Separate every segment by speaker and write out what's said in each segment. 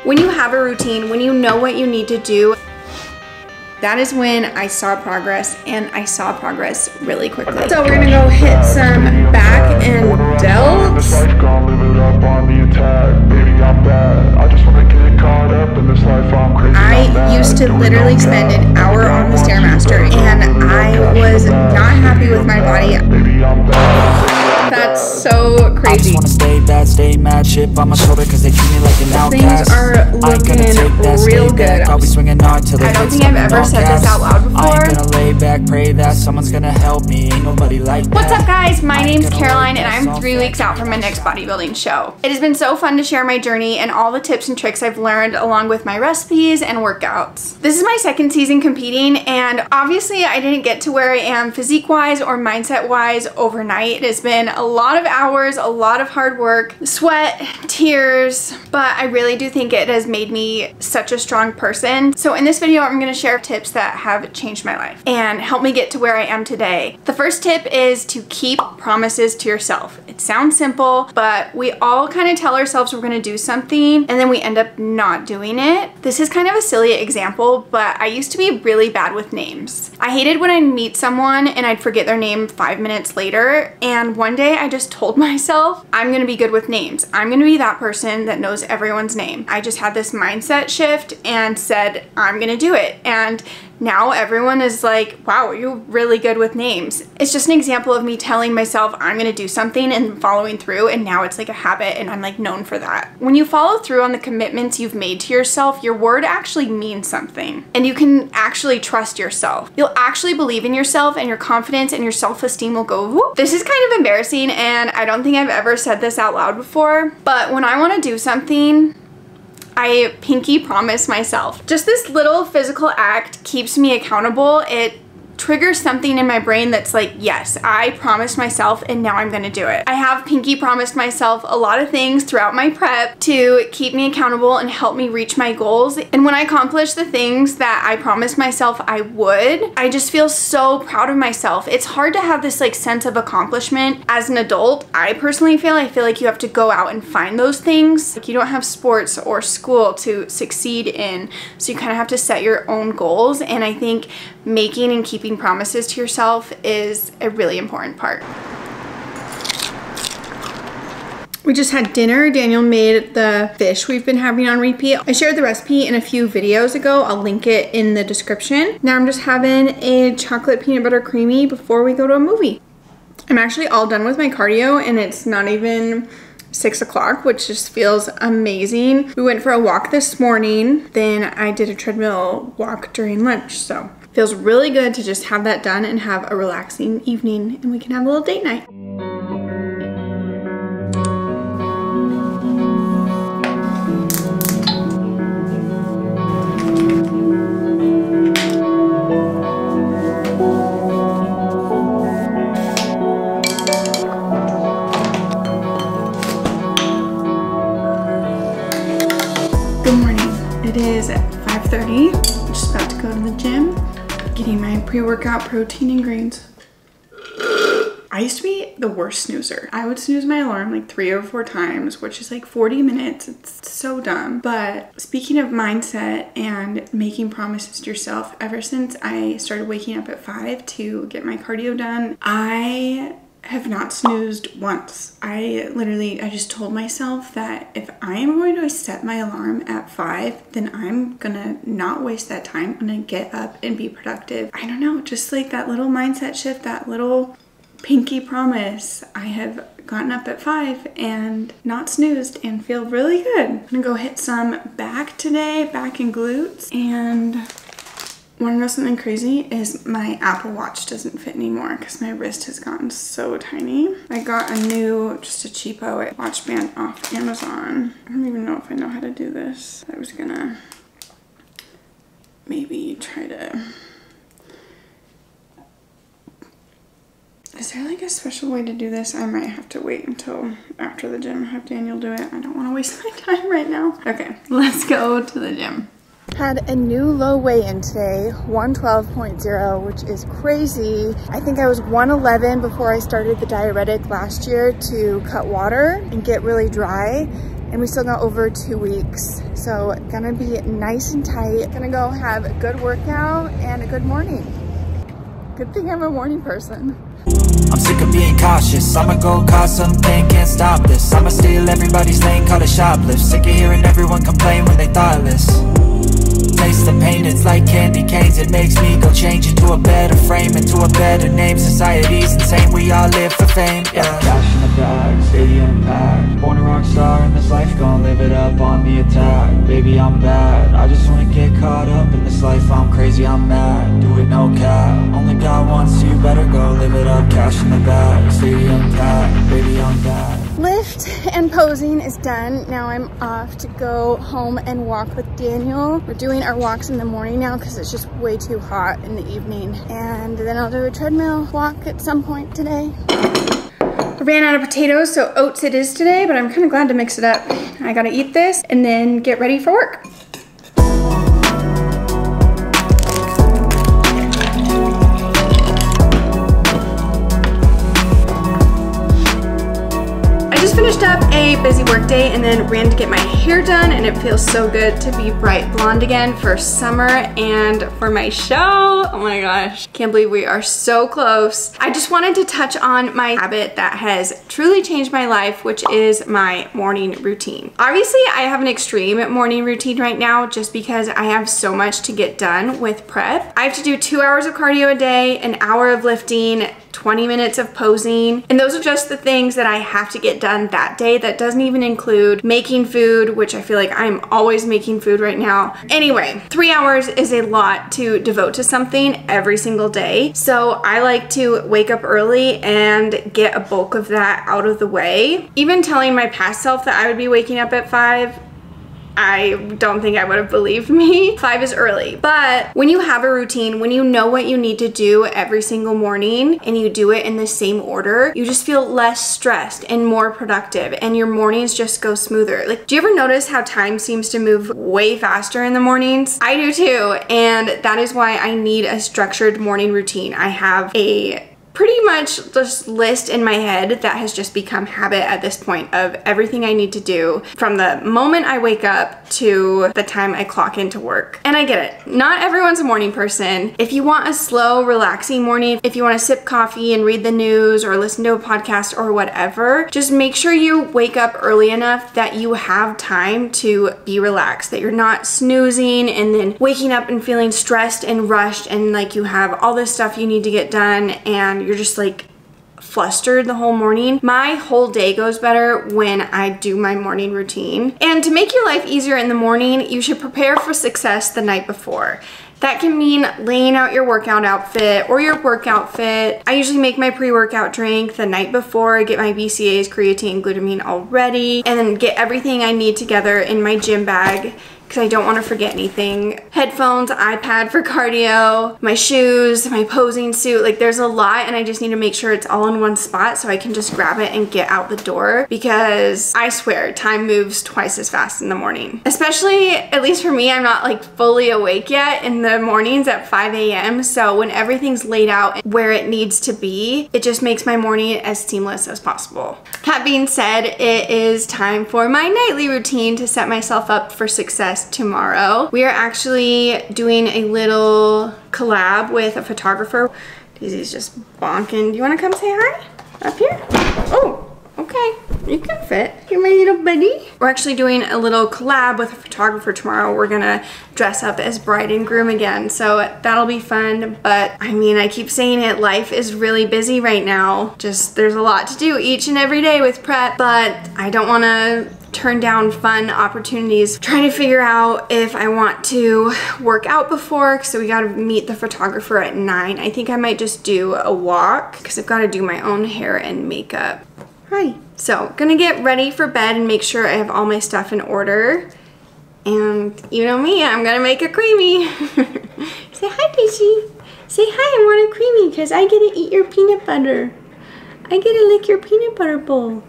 Speaker 1: When you have a routine, when you know what you need to do, that is when I saw progress, and I saw progress really quickly. So we're gonna go hit some back and delts. I used to literally spend an hour on the Stairmaster, and I was not happy with my body. That's so crazy.
Speaker 2: I just wanna stay bad, stay mad, chip on my shoulder cause they treat me like an outcast.
Speaker 1: Things are looking real good.
Speaker 2: I'll be swinging hard till
Speaker 1: I don't think I've ever said this out loud before.
Speaker 2: I ain't gonna lay back, pray that someone's gonna help me. Ain't nobody like that.
Speaker 1: What's up, guys? My name's Caroline, and I'm 3 weeks out from my next bodybuilding show. It has been so fun to share my journey and all the tips and tricks I've learned along with my recipes and workouts. This is my second season competing, and obviously I didn't get to where I am physique-wise or mindset-wise overnight. It has been a lot of hours, a lot of hard work, sweat, tears, but I really do think it has made me such a strong person. So in this video, I'm gonna share tips that have changed my life and helped me get to where I am today. The first tip is to keep promises to yourself. It sounds simple, but we all kind of tell ourselves we're gonna do something and then we end up not doing it. This is kind of a silly example, but I used to be really bad with names. I hated when I'd meet someone and I'd forget their name 5 minutes later, and one day I just told myself, I'm gonna be good with names. I'm gonna be that person that knows everyone's name. I just had this mindset shift and said, I'm gonna do it. And now everyone is like, wow, you're really good with names. It's just an example of me telling myself I'm gonna do something and following through, and now it's like a habit and I'm like known for that. When you follow through on the commitments you've made to yourself, your word actually means something, and you can actually trust yourself. You'll actually believe in yourself, and your confidence and your self-esteem will go whoop. This is kind of embarrassing, and I don't think I've ever said this out loud before, but when I wanna do something, I pinky promise myself. Just this little physical act keeps me accountable. It triggers something in my brain that's like, yes, I promised myself and now I'm gonna do it. I have pinky promised myself a lot of things throughout my prep to keep me accountable and help me reach my goals. And when I accomplish the things that I promised myself I would, I just feel so proud of myself. It's hard to have this like sense of accomplishment as an adult. I personally feel like you have to go out and find those things. Like, you don't have sports or school to succeed in, so you kind of have to set your own goals. And I think making and keeping promises to yourself is a really important part. We just had dinner. Daniel made the fish we've been having on repeat. I shared the recipe in a few videos ago. I'll link it in the description. Now I'm just having a chocolate peanut butter creamy before we go to a movie. I'm actually all done with my cardio, and it's not even 6 o'clock, which just feels amazing. We went for a walk this morning, then I did a treadmill walk during lunch, so feels really good to just have that done and have a relaxing evening, and we can have a little date night. Good morning. It is 5:30. I'm just about to go to the gym. Getting my pre-workout protein and greens. I used to be the worst snoozer. I would snooze my alarm like 3 or 4 times, which is like 40 minutes. It's so dumb. But speaking of mindset and making promises to yourself, ever since I started waking up at 5 to get my cardio done, I have not snoozed once. I just told myself that if I am going to set my alarm at 5, then I'm gonna not waste that time. I'm gonna get up and be productive. I don't know, just like that little mindset shift, that little pinky promise. I have gotten up at 5 and not snoozed and feel really good. I'm gonna go hit some back today, back and glutes. And wanna know something crazy? Is my Apple Watch doesn't fit anymore because my wrist has gotten so tiny. I got a new, just a cheapo watch band off Amazon. I don't even know if I know how to do this. I was gonna maybe try to... Is there like a special way to do this? I might have to wait until after the gym, have Daniel do it. I don't wanna waste my time right now. Okay, let's go to the gym. Had a new low weigh-in today, 112.0, which is crazy. I think I was 111 before I started the diuretic last year to cut water and get really dry. and we still got over 2 weeks. So gonna be nice and tight. Gonna go have a good workout and a good morning. Good thing I'm a morning person.
Speaker 2: I'm sick of being cautious, I'ma go cause something, can't stop this. I'ma steal everybody's lane, call it shoplift. Sick of hearing everyone complain when they thoughtless. Taste the pain, it's like candy canes. It makes me go change into a better frame, into a better name. Society's insane, we all live for fame, yeah. Cash in the bag, stadium packed. Born a rock star in this life, gon' live it up on the attack. Baby, I'm bad, I just wanna get caught up in this life. I'm crazy, I'm mad, do it no cap. Only God wants, so you better go live it up. Cash in the bag, stadium packed. Baby, I'm bad.
Speaker 1: Lift and posing is done. Now I'm off to go home and walk with Daniel. We're doing our walks in the morning now because it's just way too hot in the evening. And then I'll do a treadmill walk at some point today. I ran out of potatoes, so oats it is today, but I'm kind of glad to mix it up. I gotta eat this and then get ready for work. Finished up a busy work day and then ran to get my hair done, and it feels so good to be bright blonde again for summer and for my show. Oh my gosh, can't believe we are so close. I just wanted to touch on my habit that has truly changed my life, which is my morning routine. Obviously, I have an extreme morning routine right now just because I have so much to get done with prep. I have to do 2 hours of cardio a day, an hour of lifting, 20 minutes of posing, and those are just the things that I have to get done that day. That doesn't even include making food, which I feel like I'm always making food right now. Anyway, 3 hours is a lot to devote to something every single day. So I like to wake up early and get a bulk of that out of the way. Even telling my past self that I would be waking up at 5, I don't think I would have believed me. 5 is early. But when you have a routine, when you know what you need to do every single morning and you do it in the same order, you just feel less stressed and more productive, and your mornings just go smoother. Like, do you ever notice how time seems to move way faster in the mornings? I do too, and that is why I need a structured morning routine. I have a pretty much just list in my head that has just become habit at this point of everything I need to do from the moment I wake up to the time I clock into work. And I get it, not everyone's a morning person. If you want a slow, relaxing morning, if you want to sip coffee and read the news or listen to a podcast or whatever, just make sure you wake up early enough that you have time to be relaxed, that you're not snoozing and then waking up and feeling stressed and rushed and like you have all this stuff you need to get done and you're just like flustered the whole morning. My whole day goes better when I do my morning routine. And to make your life easier in the morning, you should prepare for success the night before. That can mean laying out your workout outfit or your work outfit. I usually make my pre-workout drink the night before. I get my BCAAs, creatine, glutamine all ready, and then get everything I need together in my gym bag because I don't want to forget anything. Headphones, iPad for cardio, my shoes, my posing suit. Like, there's a lot and I just need to make sure it's all in one spot so I can just grab it and get out the door, because I swear time moves twice as fast in the morning. Especially, at least for me, I'm not like fully awake yet in the mornings at 5 a.m. So when everything's laid out where it needs to be, it just makes my morning as seamless as possible. That being said, it is time for my nightly routine to set myself up for success tomorrow. We are actually doing a little collab with a photographer. Daisy's just bonking. Do you want to come say hi? Up here? Oh, okay. You can fit. You're my little buddy. We're actually doing a little collab with a photographer tomorrow. We're gonna dress up as bride and groom again, so that'll be fun. But I mean, I keep saying it, life is really busy right now. Just, there's a lot to do each and every day with prep, but I don't want to turn down fun opportunities. Trying to figure out if I want to work out before, so we gotta meet the photographer at 9. I think I might just do a walk because I've got to do my own hair and makeup. Hi. So, gonna get ready for bed and make sure I have all my stuff in order. And you know me, I'm gonna make a creamy. Say hi, Daisy. Say hi, I want a creamy because I get to eat your peanut butter. I get to lick your peanut butter bowl.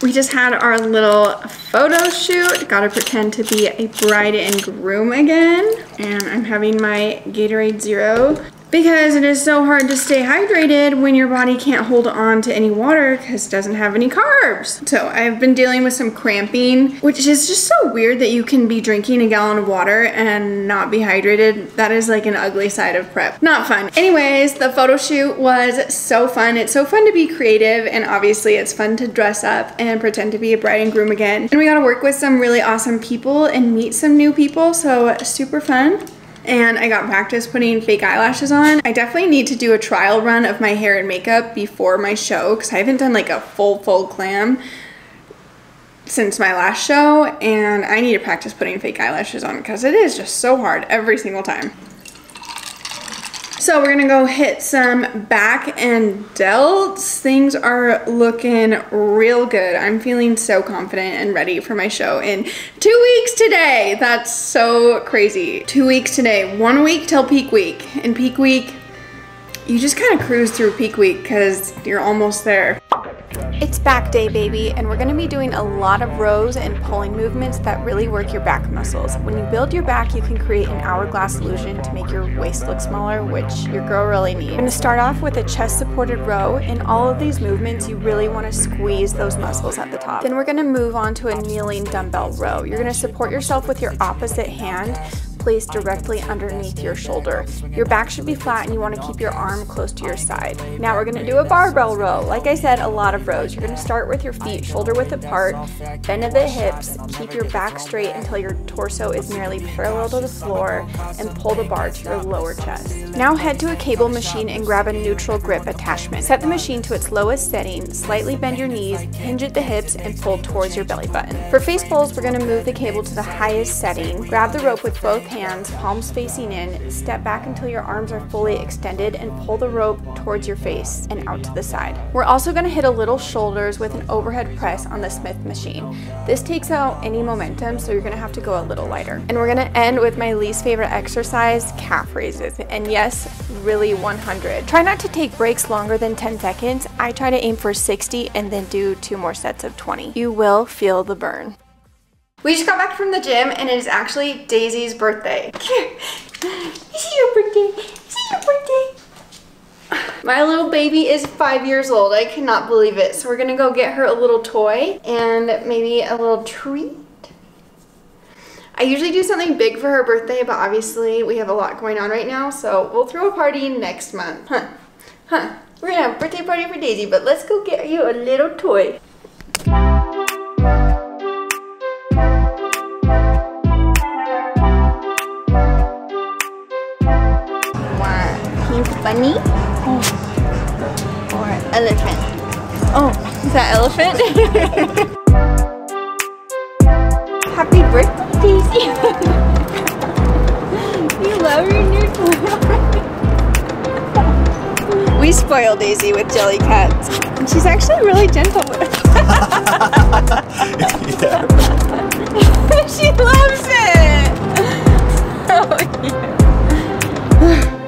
Speaker 1: We just had our little photo shoot. Gotta pretend to be a bride and groom again. And I'm having my Gatorade Zero. because it is so hard to stay hydrated when your body can't hold on to any water because it doesn't have any carbs. So I've been dealing with some cramping, which is just so weird that you can be drinking a gallon of water and not be hydrated. That is like an ugly side of prep. Not fun. Anyways, the photo shoot was so fun. It's so fun to be creative, and obviously it's fun to dress up and pretend to be a bride and groom again. And we got to work with some really awesome people and meet some new people, so super fun. And I got practice putting fake eyelashes on. I definitely need to do a trial run of my hair and makeup before my show because I haven't done like a full glam since my last show, and I need to practice putting fake eyelashes on because it is just so hard every single time. So we're gonna go hit some back and delts. Things are looking real good. I'm feeling so confident and ready for my show in 2 weeks today. That's so crazy. 2 weeks today, 1 week till peak week. In peak week, you just kind of cruise through peak week because you're almost there. It's back day, baby, and we're gonna be doing a lot of rows and pulling movements that really work your back muscles. When you build your back, you can create an hourglass illusion to make your waist look smaller, which your girl really needs. We're gonna start off with a chest supported row. In all of these movements, you really wanna squeeze those muscles at the top. Then we're gonna move on to a kneeling dumbbell row. You're gonna support yourself with your opposite hand placed directly underneath your shoulder. Your back should be flat and you want to keep your arm close to your side. Now we're going to do a barbell row. Like I said, a lot of rows. You're going to start with your feet shoulder width apart, bend at the hips, keep your back straight until your torso is nearly parallel to the floor, and pull the bar to your lower chest. Now head to a cable machine and grab a neutral grip attachment. Set the machine to its lowest setting, slightly bend your knees, hinge at the hips, and pull towards your belly button. For face pulls, we're going to move the cable to the highest setting, grab the rope with both hands, palms facing in, step back until your arms are fully extended, and pull the rope towards your face and out to the side. We're also going to hit a little shoulders with an overhead press on the Smith machine. This takes out any momentum, so you're going to have to go a little lighter. And we're going to end with my least favorite exercise, calf raises. And yes, really 100. Try not to take breaks longer than 10 seconds. I try to aim for 60 and then do 2 more sets of 20. You will feel the burn. We just got back from the gym and it is actually Daisy's birthday. Here, is it your birthday? Is it your birthday? My little baby is 5 years old. I cannot believe it. So we're gonna go get her a little toy and maybe a little treat. I usually do something big for her birthday, but obviously we have a lot going on right now, so we'll throw a party next month. We're gonna have a birthday party for Daisy, but let's go get you a little toy. Bunny or elephant? Oh, is that elephant? Happy birthday, Daisy! You love your new toy. We spoil Daisy with jelly cats, and she's actually really gentle with us. She loves it! Oh, yeah.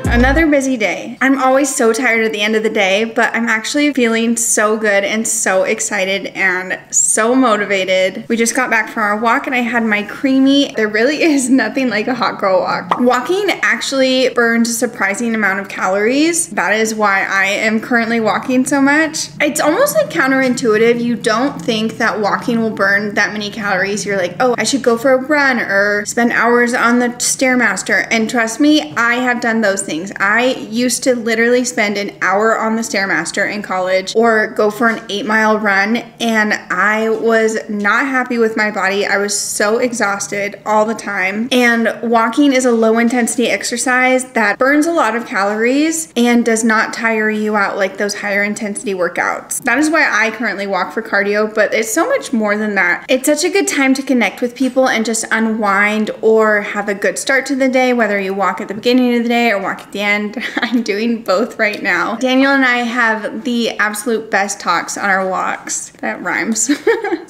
Speaker 1: Another busy day. I'm always so tired at the end of the day, but I'm actually feeling so good and so excited and so motivated. We just got back from our walk and I had my creamy. There really is nothing like a hot girl walk. Walking actually burns a surprising amount of calories. That is why I am currently walking so much. It's almost like counterintuitive. You don't think that walking will burn that many calories. You're like, oh, I should go for a run or spend hours on the Stairmaster. And trust me, I have done those things. I used to literally spend an hour on the Stairmaster in college or go for an 8-mile run, and I was not happy with my body. I was so exhausted all the time. And walking is a low intensity exercise that burns a lot of calories and does not tire you out like those higher intensity workouts. That is why I currently walk for cardio, but it's so much more than that. It's such a good time to connect with people and just unwind or have a good start to the day, whether you walk at the beginning of the day or walk at the end. I'm doing both right now. Daniel and I have the absolute best talks on our walks. That rhymes.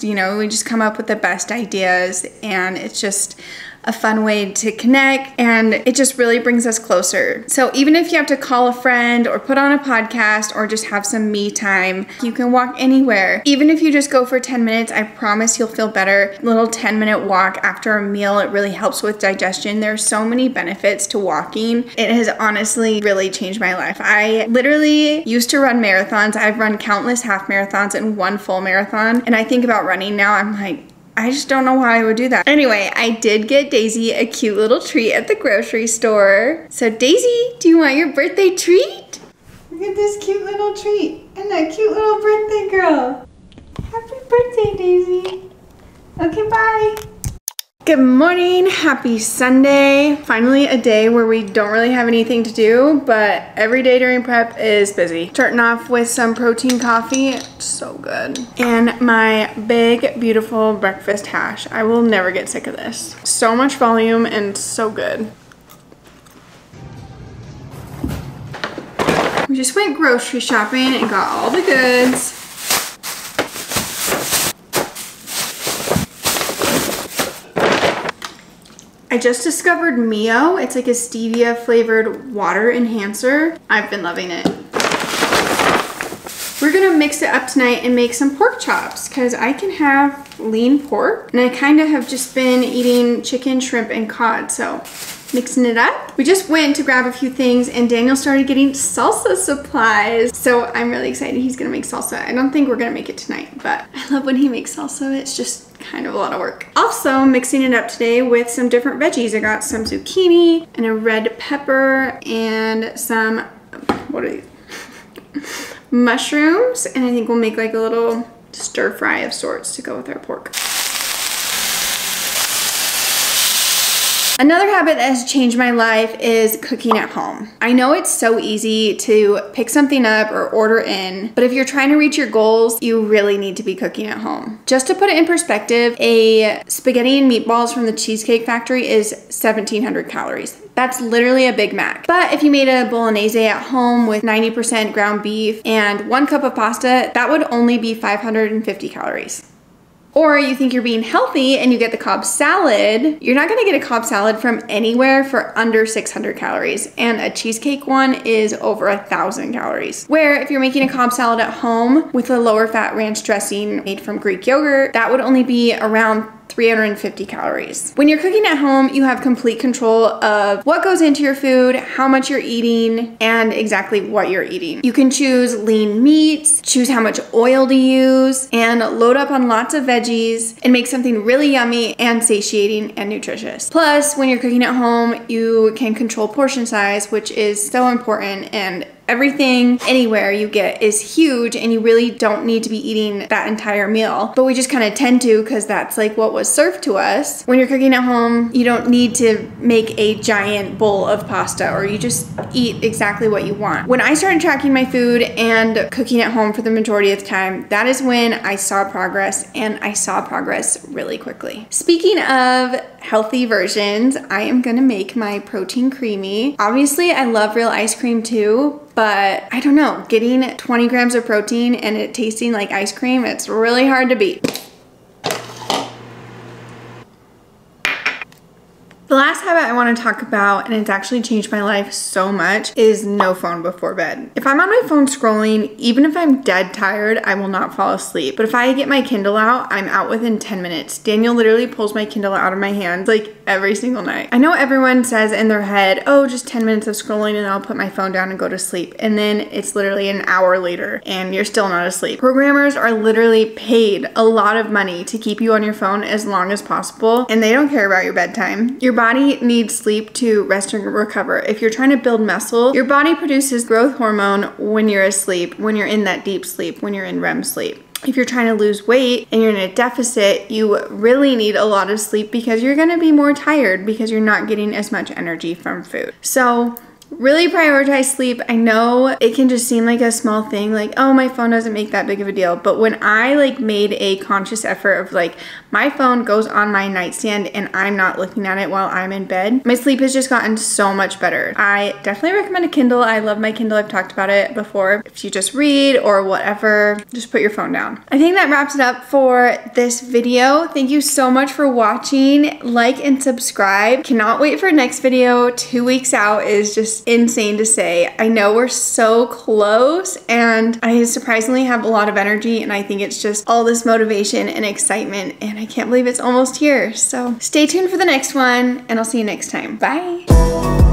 Speaker 1: You know, we just come up with the best ideas and it's just a fun way to connect, and it just really brings us closer. So even if you have to call a friend or put on a podcast or just have some me time, you can walk anywhere. Even if you just go for 10 minutes, I promise you'll feel better. A little 10-minute walk after a meal, it really helps with digestion. There's so many benefits to walking. It has honestly really changed my life. I literally used to run marathons. I've run countless half marathons and one full marathon, and I think about running now, I'm like, I just don't know why I would do that. Anyway, I did get Daisy a cute little treat at the grocery store. So Daisy, do you want your birthday treat? Look at this cute little treat and that cute little birthday girl. Happy birthday, Daisy. Okay, bye. Good morning, happy Sunday. Finally a day where we don't really have anything to do, but every day during prep is busy. Starting off with some protein coffee, so good. And my big, beautiful breakfast hash. I will never get sick of this. So much volume and so good. We just went grocery shopping and got all the goods. I just discovered Mio. It's like a stevia flavored water enhancer. I've been loving it. We're gonna mix it up tonight and make some pork chops because I can have lean pork, and I kind of have just been eating chicken, shrimp, and cod, so mixing it up. We just went to grab a few things and Daniel started getting salsa supplies. So I'm really excited he's gonna make salsa. I don't think we're gonna make it tonight, but I love when he makes salsa. It's just kind of a lot of work. Also mixing it up today with some different veggies. I got some zucchini and a red pepper and some, what are these? Mushrooms. And I think we'll make like a little stir fry of sorts to go with our pork. Another habit that has changed my life is cooking at home. I know it's so easy to pick something up or order in, but if you're trying to reach your goals, you really need to be cooking at home. Just to put it in perspective, a spaghetti and meatballs from the Cheesecake Factory is 1,700 calories. That's literally a Big Mac. But if you made a bolognese at home with 90% ground beef and 1 cup of pasta, that would only be 550 calories. Or you think you're being healthy and you get the Cobb salad, you're not gonna get a Cobb salad from anywhere for under 600 calories. And a cheesecake one is over 1,000 calories. Where if you're making a Cobb salad at home with a lower fat ranch dressing made from Greek yogurt, that would only be around 350 calories. When you're cooking at home, you have complete control of what goes into your food, how much you're eating, and exactly what you're eating. You can choose lean meats, choose how much oil to use, and load up on lots of veggies and make something really yummy and satiating and nutritious. Plus, when you're cooking at home, you can control portion size, which is so important, and everything anywhere you get is huge and you really don't need to be eating that entire meal. But we just kind of tend to because that's like what was served to us. When you're cooking at home, you don't need to make a giant bowl of pasta, or you just eat exactly what you want. When I started tracking my food and cooking at home for the majority of the time, that is when I saw progress, and I saw progress really quickly. Speaking of healthy versions, I am gonna make my protein creamy. Obviously, I love real ice cream too, but I don't know, getting 20 grams of protein and it tasting like ice cream, it's really hard to beat. The last habit I want to talk about, and it's actually changed my life so much, is no phone before bed. If I'm on my phone scrolling, even if I'm dead tired, I will not fall asleep. But if I get my Kindle out, I'm out within 10 minutes. Daniel literally pulls my Kindle out of my hands like every single night. I know everyone says in their head, oh, just 10 minutes of scrolling and I'll put my phone down and go to sleep. And then it's literally an hour later and you're still not asleep. Programmers are literally paid a lot of money to keep you on your phone as long as possible, and they don't care about your bedtime. Your body needs sleep to rest and recover. If you're trying to build muscle, your body produces growth hormone when you're asleep, when you're in that deep sleep, when you're in REM sleep. If you're trying to lose weight and you're in a deficit, you really need a lot of sleep because you're gonna be more tired because you're not getting as much energy from food. So Really prioritize sleep. I know it can just seem like a small thing, like, oh, my phone doesn't make that big of a deal. But when I like made a conscious effort of like, my phone goes on my nightstand and I'm not looking at it while I'm in bed, my sleep has just gotten so much better. I definitely recommend a Kindle. I love my Kindle. I've talked about it before. If you just read or whatever, just put your phone down. I think that wraps it up for this video. Thank you so much for watching. Like and subscribe. Cannot wait for next video. 2 weeks out is just insane to say. I know we're so close and I surprisingly have a lot of energy, and I think it's just all this motivation and excitement, and I can't believe it's almost here. So stay tuned for the next one, and I'll see you next time. Bye.